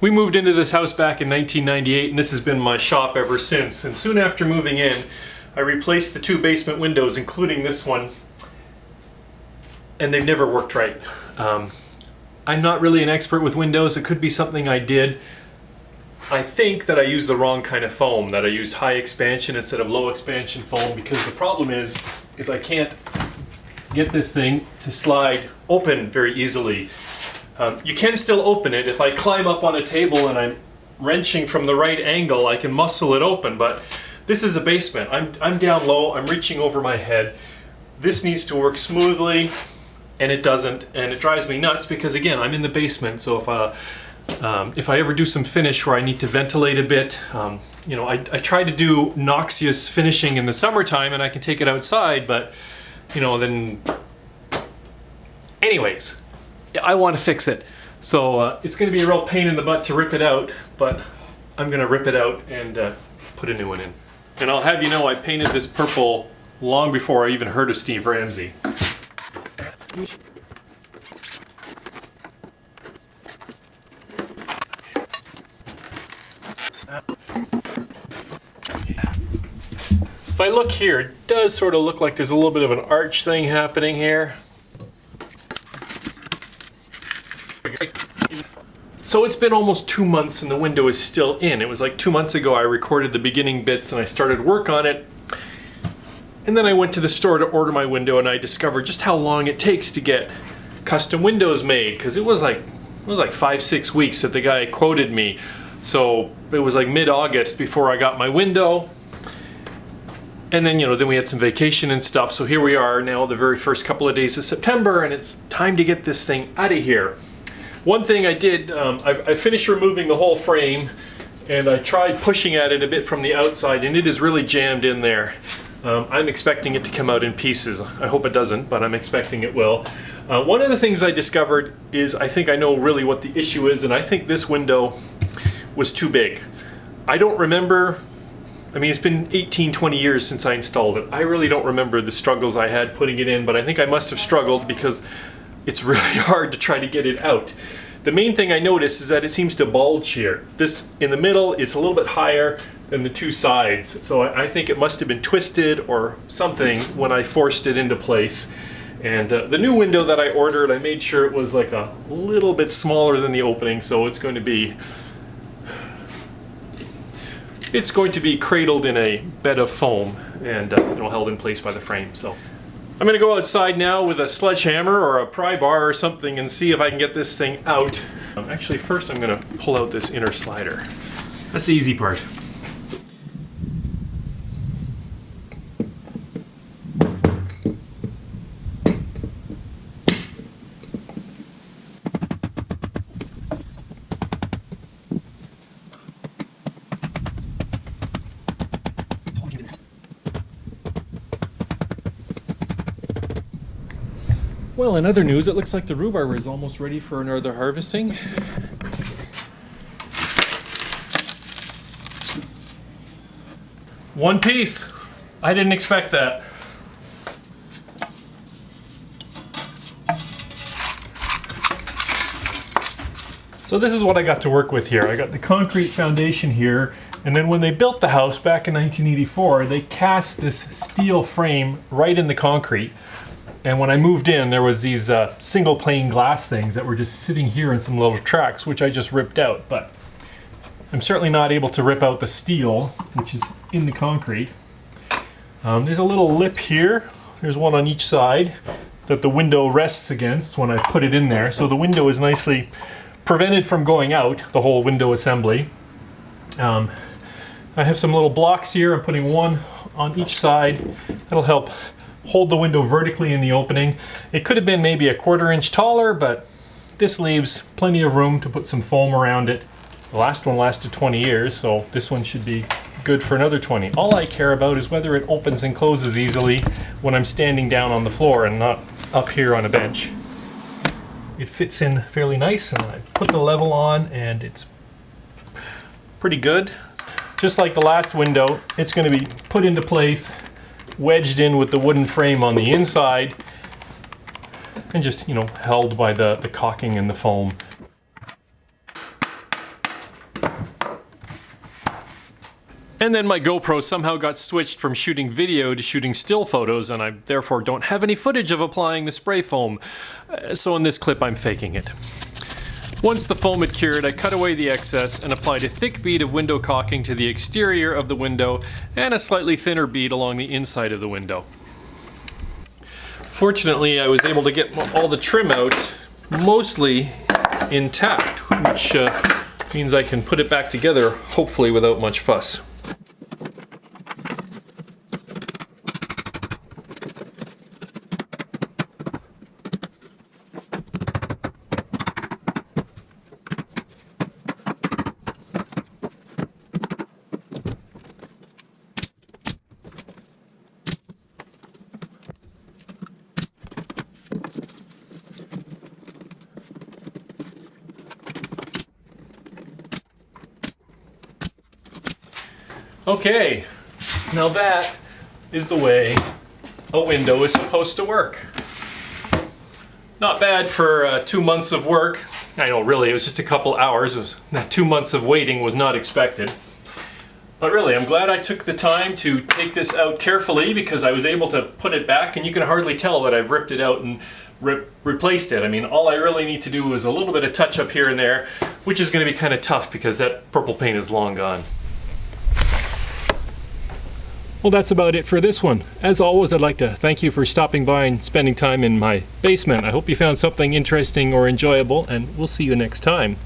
We moved into this house back in 1998, and this has been my shop ever since. And soon after moving in, I replaced the 2 basement windows, including this one, and they've never worked right. I'm not really an expert with windows. It could be something I did. I think that I used the wrong kind of foam, that I used high expansion instead of low expansion foam, because the problem is I can't get this thing to slide open very easily. You can still open it. If I climb up on a table and I'm wrenching from the right angle, I can muscle it open, but this is a basement. I'm down low, I'm reaching over my head. This needs to work smoothly, and it doesn't, and it drives me nuts because, again, I'm in the basement, so if I ever do some finish where I need to ventilate a bit, you know, I try to do noxious finishing in the summertime and I can take it outside, but, you know, then... Anyways. I want to fix it, so it's going to be a real pain in the butt to rip it out, but I'm going to rip it out and put a new one in. And I'll have you know, I painted this purple long before I even heard of Steve Ramsey. If I look here, it does sort of look like there's a little bit of an arch thing happening here. So it's been almost 2 months and the window is still in. It was like 2 months ago I recorded the beginning bits and I started work on it. And then I went to the store to order my window and I discovered just how long it takes to get custom windows made, because it was like 5-6 weeks that the guy quoted me. So it was like mid-August before I got my window. And then, you know, then we had some vacation and stuff. So here we are now, the very first couple of days of September, and it's time to get this thing out of here. One thing I did, I finished removing the whole frame, and I tried pushing at it a bit from the outside, and it is really jammed in there. I'm expecting it to come out in pieces. I hope it doesn't, but I'm expecting it will. One of the things I discovered is I think I know really what the issue is, and I think this window was too big. I don't remember, I mean, it's been 18-20 years since I installed it. I really don't remember the struggles I had putting it in, but I think I must have struggled because it's really hard to try to get it out. The main thing I noticed is that it seems to bulge here. This in the middle is a little bit higher than the 2 sides, so I think it must have been twisted or something when I forced it into place. And the new window that I ordered, I made sure it was like a little bit smaller than the opening, so it's going to be cradled in a bed of foam and you know, held in place by the frame. So I'm going to go outside now with a sledgehammer or a pry bar or something and see if I can get this thing out. Actually, first I'm going to pull out this inner slider. That's the easy part. Well, in other news, it looks like the rhubarb is almost ready for another harvesting. One piece. I didn't expect that. So this is what I got to work with here. I got the concrete foundation here, and then when they built the house back in 1984, they cast this steel frame right in the concrete. And when I moved in, there was these single pane glass things that were just sitting here in some little tracks, which I just ripped out. But I'm certainly not able to rip out the steel, which is in the concrete. There's a little lip here. There's one on each side that the window rests against when I put it in there. So the window is nicely prevented from going out, the whole window assembly. I have some little blocks here. I'm putting one on each side. That'll help hold the window vertically in the opening. It could have been maybe a 1/4 inch taller, but this leaves plenty of room to put some foam around it. The last one lasted 20 years, so this one should be good for another 20. All I care about is whether it opens and closes easily when I'm standing down on the floor and not up here on a bench. It fits in fairly nice, and I put the level on and it's pretty good. Just like the last window, it's going to be put into place, wedged in with the wooden frame on the inside, and just, you know, held by the caulking and the foam. And then my GoPro somehow got switched from shooting video to shooting still photos, and I therefore don't have any footage of applying the spray foam. So in this clip I'm faking it. Once the foam had cured, I cut away the excess and applied a thick bead of window caulking to the exterior of the window and a slightly thinner bead along the inside of the window. Fortunately, I was able to get all the trim out mostly intact, which means I can put it back together, hopefully without much fuss. Okay, now that is the way a window is supposed to work. Not bad for 2 months of work. I know, really, it was just a couple hours. That 2 months of waiting was not expected. But really, I'm glad I took the time to take this out carefully because I was able to put it back, and you can hardly tell that I've ripped it out and replaced it. I mean, all I really need to do is a little bit of touch up here and there, which is going to be kind of tough because that purple paint is long gone. Well, that's about it for this one. As always, I'd like to thank you for stopping by and spending time in my basement. I hope you found something interesting or enjoyable, and we'll see you next time.